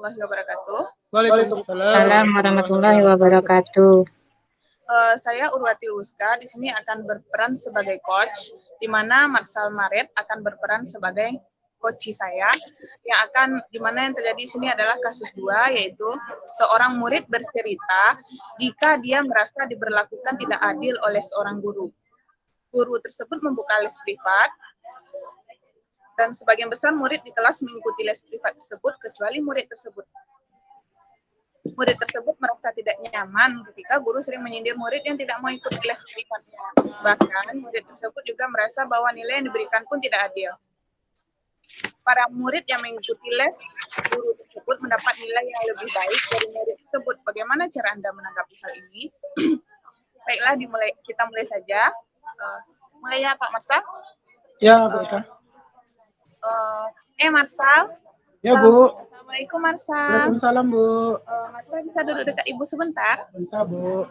warahmatullahi wabarakatuh. Waalaikumsalam warahmatullahi wabarakatuh. Saya Urwati Luska di sini akan berperan sebagai coach, di mana Marsal Maret akan berperan sebagai coach saya, di mana yang terjadi di sini adalah kasus 2, yaitu seorang murid bercerita jika dia merasa diberlakukan tidak adil oleh seorang guru. Guru tersebut membuka les privat, dan sebagian besar murid di kelas mengikuti les privat tersebut, kecuali murid tersebut. Murid tersebut merasa tidak nyaman ketika guru sering menyindir murid yang tidak mau ikut les privatnya. Bahkan, murid tersebut juga merasa bahwa nilai yang diberikan pun tidak adil. Para murid yang mengikuti les guru tersebut mendapat nilai yang lebih baik dari murid tersebut. Bagaimana cara Anda menanggapi hal ini? Baiklah, kita mulai saja. Mulai ya, Pak Marsal? Ya, Bu Eka. Marsal? Ya, Bu. Assalamualaikum, Marsal. Waalaikumsalam, Bu. Marsal bisa duduk dekat Ibu sebentar? Bisa, Bu.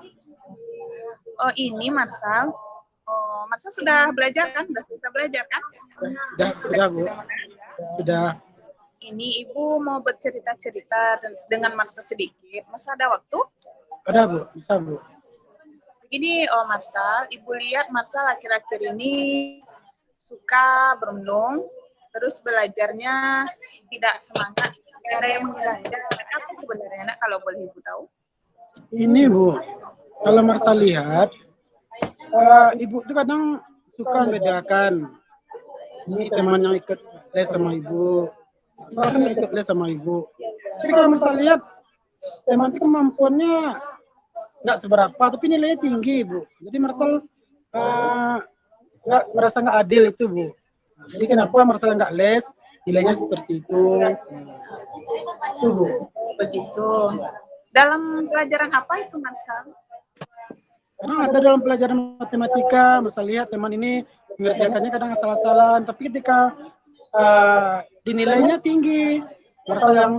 Ini Marsal. Marsal sudah belajar kan? Sudah belajar kan? Sudah, Bu. Sudah. Ini Ibu mau bercerita-cerita dengan Marsal sedikit. Marsal ada waktu? Ada, Bu. Bisa, Bu. Begini, Marsal. Ibu lihat Marsal akhir-akhir ini suka berundung, terus belajarnya tidak semangat. Ada yang mengganjal. Apa sebenarnya, Nak, kalau boleh Ibu tahu? Ini, Bu. Kalau Marsal lihat, Ibu itu kadang suka membedakan. Ini teman yang ikut les sama Ibu. Kan ikut les sama Ibu. Tapi kalau Marsal lihat, teman itu kemampuannya nggak seberapa, tapi nilainya tinggi, Bu. Jadi Marsal merasa nggak adil itu, Bu. Jadi kenapa Marsal nggak les, nilainya seperti itu. Itu, Bu. Begitu. Dalam pelajaran apa itu, Marsal? Karena ada dalam pelajaran matematika, Marsal lihat teman ini mengerjakannya kadang salah-salah, tapi ketika dinilainya tinggi, Marsal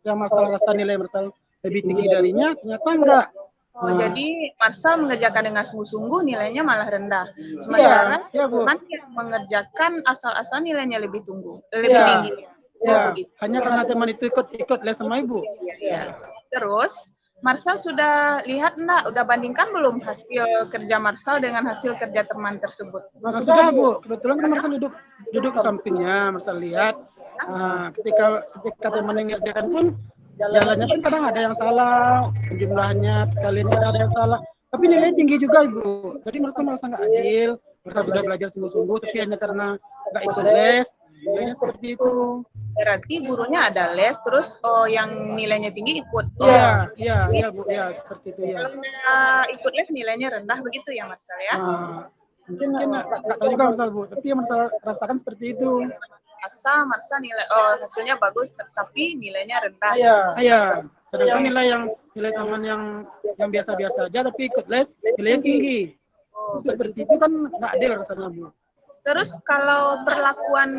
rasa nilai Marsal lebih tinggi darinya, ternyata enggak. Jadi Marsal mengerjakan dengan sungguh-sungguh nilainya malah rendah. Sementara teman yang mengerjakan asal-asal nilainya lebih tinggi. Hanya karena teman itu ikut les sama Ibu. Terus Marsal sudah lihat enggak? Udah bandingkan belum hasil kerja Marsal dengan hasil kerja teman tersebut? Sudah, Bu. Kebetulan kan Marsal duduk ke sampingnya, Marsal lihat. Ketika teman yang mengerjakan pun jalannya kan kadang ada yang salah, jumlahnya kalian ada yang salah. Tapi nilai tinggi juga, Ibu. Jadi Marsal merasa nggak adil. Marsal sudah belajar sungguh-sungguh, tapi hanya karena nggak ikut les, nilainya seperti itu. Berarti gurunya ada les, terus yang nilainya tinggi ikut. Iya, Bu. Ya, seperti itu ya. Kalau ikut les nilainya rendah begitu ya, Marsal ya? Mungkin nggak tahu juga Marsal, Bu. Tapi yang Marsal rasakan seperti itu. Marsal hasilnya bagus, tapi nilainya rendah. Iya. Sedangkan nilai teman yang biasa-biasa aja, tapi ikut les nilainya tinggi. Seperti itu kan nggak adil rasanya, Bu. Terus kalau perlakuan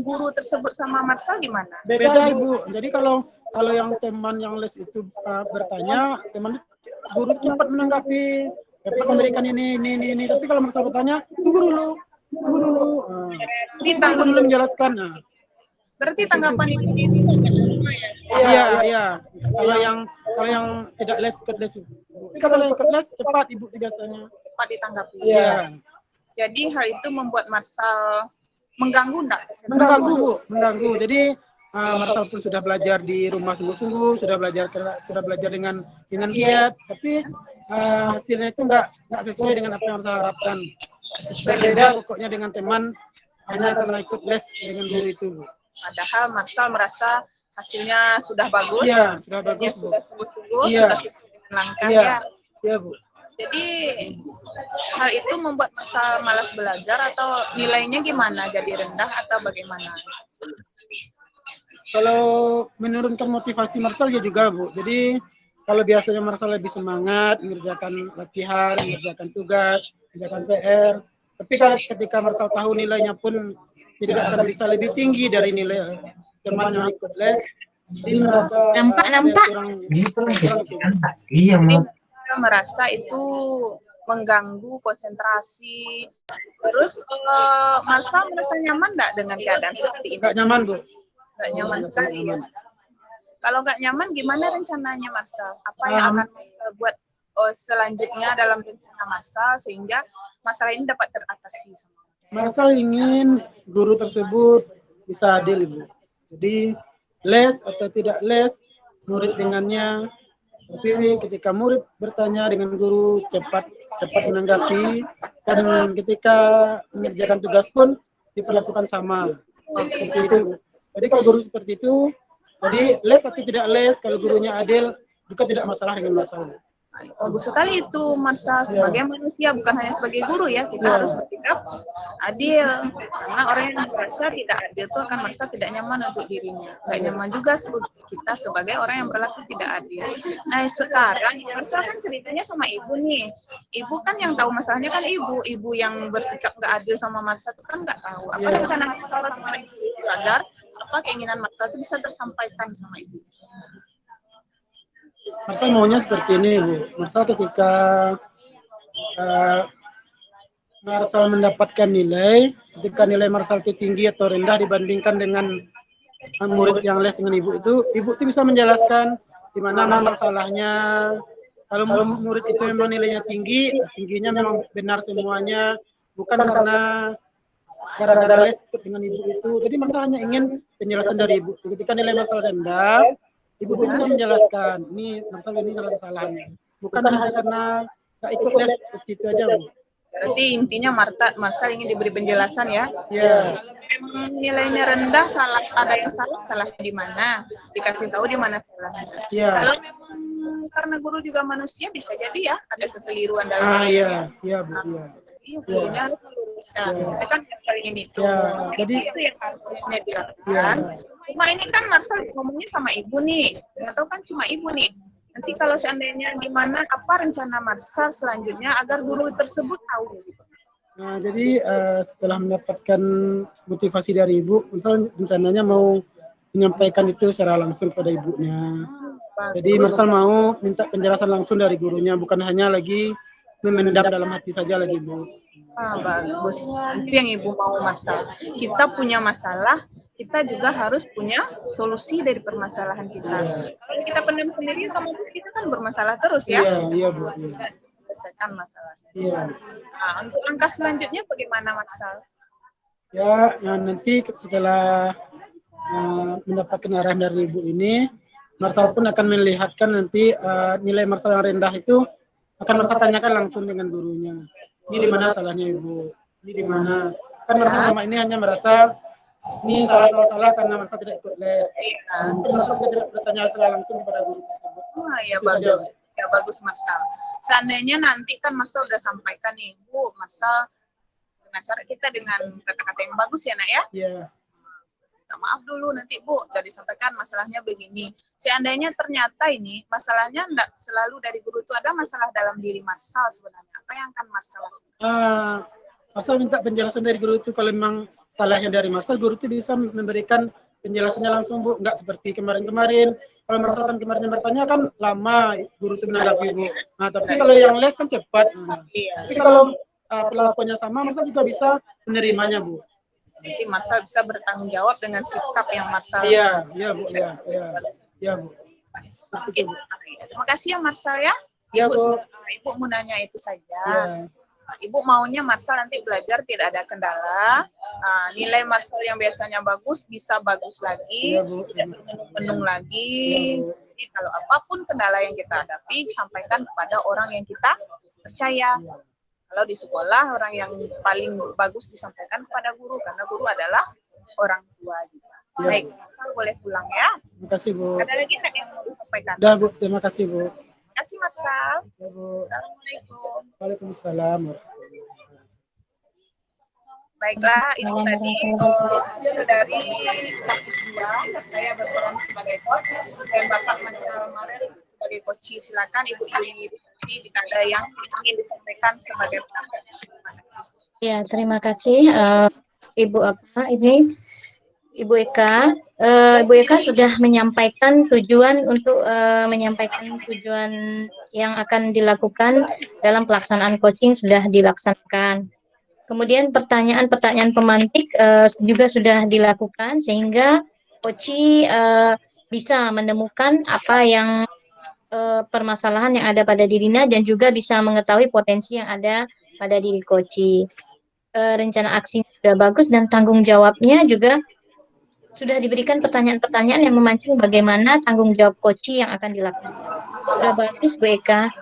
guru tersebut sama Marsal gimana? Beda, Ibu. Jadi kalau yang teman yang les itu bertanya, guru cepat menanggapi, cepat memberikan ini. Tapi kalau Marsal bertanya, tunggu dulu. Kita dulu menjelaskan. Berarti tanggapan itu Iya. Kalau yang tidak les ikut les. Tapi kalau yang ikut les cepat, Ibu biasanya. cepat ditanggapi. Iya. Jadi hal itu membuat Marsal mengganggu enggak? Mengganggu, Bu. Mengganggu. Jadi Marsal pun sudah belajar di rumah sungguh-sungguh, sudah belajar dengan giat, tapi hasilnya itu nggak sesuai dengan apa yang Marsal harapkan. Berbeda pokoknya dengan teman hanya karena ikut les dengan guru itu, Bu. Padahal Marsal merasa hasilnya sudah bagus. Iya, sudah bagus, Bu. Sudah sungguh-sungguh, sudah sesuai dengan langkah ya. Iya, Bu. Jadi hal itu membuat Marsal malas belajar atau nilainya gimana? Jadi rendah atau bagaimana? Kalau menurunkan motivasi Marsal ya juga, Bu. Jadi kalau biasanya Marsal lebih semangat mengerjakan latihan, mengerjakan tugas, mengerjakan PR. Tapi kalau ketika Marsal tahu nilainya pun tidak akan bisa lebih tinggi dari nilai teman yang ikut les, jadi merasa kurang. Jadi Marsal merasa itu mengganggu konsentrasi. Terus Marsal merasa nyaman enggak dengan keadaan seperti ini? Nggak nyaman, Bu. Nggak nyaman sekali. Kalau nggak nyaman, gimana rencananya Marsal? Apa yang akan Marsal buat selanjutnya dalam rencana Marsal sehingga masalah ini dapat teratasi? Marsal ingin guru tersebut bisa adil, Ibu. Jadi les atau tidak les, murid dengannya. Tapi ketika murid bertanya dengan guru cepat menanggapi, dan ketika mengerjakan tugas pun diperlakukan sama. Seperti itu. Jadi kalau guru seperti itu, jadi les atau tidak les, kalau gurunya adil, juga tidak masalah dengan masalah. Bagus sekali itu Marsal, sebagai manusia bukan hanya sebagai guru ya, kita harus bersikap adil, karena orang yang merasa tidak adil itu akan merasa tidak nyaman untuk dirinya, nggak nyaman juga kita sebagai orang yang berlaku tidak adil. Nah sekarang Marsal kan ceritanya sama ibu nih, ibu kan yang tahu masalahnya kan ibu yang bersikap nggak adil sama Marsal itu kan nggak tahu apa rencana Marsal sama ibu agar apa keinginan Marsal itu bisa tersampaikan sama ibu. Marsal maunya seperti ini, Bu. Marsal ketika Marsal mendapatkan nilai, ketika nilai Marsal itu tinggi atau rendah dibandingkan dengan murid yang les dengan ibu itu bisa menjelaskan di mana Marsal salahnya. Kalau murid itu memang nilainya tinggi, tingginya memang benar semuanya, bukan karena gara-gara les dengan ibu itu. Jadi Marsal hanya ingin penjelasan dari ibu. Ketika nilai Marsal rendah, ibu bisa menjelaskan, ini Marsal ini salah-salahnya. Bukan hanya karena nggak ikut les, seperti itu aja, Bu. Berarti intinya Marsal ingin diberi penjelasan ya? Iya. Memang nilainya rendah, salah ada yang salah di mana? Dikasih tahu di mana salahnya. Iya. Kalau memang karena guru juga manusia bisa jadi ya ada kekeliruan dalam iya, Bu. Iya. Iya, gurunya harus meluruskan. Kita kan yang paling ini itu. Jadi itu yang harusnya dilakukan. Cuma ini kan Marsal ngomongnya sama ibu nih. Nggak tahu kan cuma ibu nih. Nanti kalau seandainya gimana, apa rencana Marsal selanjutnya agar guru tersebut tahu? Nah, jadi setelah mendapatkan motivasi dari ibu, Marsal rencananya mau menyampaikan itu secara langsung kepada ibunya. Jadi Marsal mau minta penjelasan langsung dari gurunya, bukan hanya lagi memendam dalam hati saja lagi, Bu. Bagus. Itu yang ibu mau Marsal. Kita punya masalah, kita juga harus punya solusi dari permasalahan kita. Kalau kita pendam sendiri, otomatis kita kan bermasalah terus ya. Iya, Bu. Iya. Selesaikan masalahnya. Iya. Nah, untuk langkah selanjutnya bagaimana Marsal? Ya, nanti setelah mendapatkan arahan dari ibu ini, Marsal pun akan melihatkan nanti nilai Marsal yang rendah itu akan Marsal tanyakan langsung dengan gurunya. Ini di mana salahnya ibu? Ini di mana? Kan Marsal selama ini hanya merasa ini salah karena Marsal tidak ikut les. Mungkin Marsal tidak bertanya secara langsung kepada guru tersebut. Ya bagus. Ya bagus Marsal. Seandainya nanti kan Marsal udah sampaikan nih, Bu, Marsal dengan cara kita dengan kata-kata yang bagus ya nak ya. Iya. Maaf dulu nanti Bu, udah disampaikan masalahnya begini. Seandainya ternyata ini masalahnya enggak selalu dari guru itu, ada masalah dalam diri Marsal sebenarnya. Apa yang akan Marsal lakukan? Marsal minta penjelasan dari guru itu, kalau memang salahnya dari Marsal, guru itu bisa memberikan penjelasannya langsung, Bu. Enggak seperti kemarin-kemarin. Kalau Marsal kan kemarin bertanya kan lama guru itu menanggapi, Bu. Nah, tapi kalau yang les kan cepat. Tapi kalau perlakuannya sama, Marsal juga bisa menerimanya, Bu. Nanti Marsal bisa bertanggung jawab dengan sikap yang Marsal. Iya, Bu. Iya, Bu. Terima kasih ya Marsal ya. Ibu mau nanya itu saja. Ya. Ibu maunya Marsal nanti belajar tidak ada kendala. Nilai Marsal yang biasanya bagus bisa bagus lagi, tidak menung-menung lagi. Jadi kalau apapun kendala yang kita hadapi, sampaikan kepada orang yang kita percaya. Kalau di sekolah, orang yang paling bagus disampaikan kepada guru, karena guru adalah orang tua juga. Baik, Marsal boleh pulang ya. Terima kasih, Bu. Ada lagi nggak yang mau disampaikan? Udah, Bu. Terima kasih, Bu. Terima kasih, Marsal. Ya, Bu. Assalamualaikum. Waalaikumsalam. Baiklah, itu tadi dari Kapus 2, saya berperan sebagai coach, dan Bapak Marsal Maret sebagai coach. Silakan Ibu Yuli jika ada yang ingin disampaikan sebagai pendapat. Terima kasih. Ya, terima kasih Ibu Ibu Eka. Ibu Eka sudah menyampaikan tujuan untuk menyampaikan tujuan yang akan dilakukan dalam pelaksanaan coaching sudah dilaksanakan. Kemudian pertanyaan-pertanyaan pemantik juga sudah dilakukan sehingga coaching bisa menemukan apa yang permasalahan yang ada pada dirinya dan juga bisa mengetahui potensi yang ada pada diri Koci. Rencana aksi sudah bagus dan tanggung jawabnya juga sudah diberikan pertanyaan-pertanyaan yang memancing bagaimana tanggung jawab Koci yang akan dilakukan. Sudah bagus Bu Eka.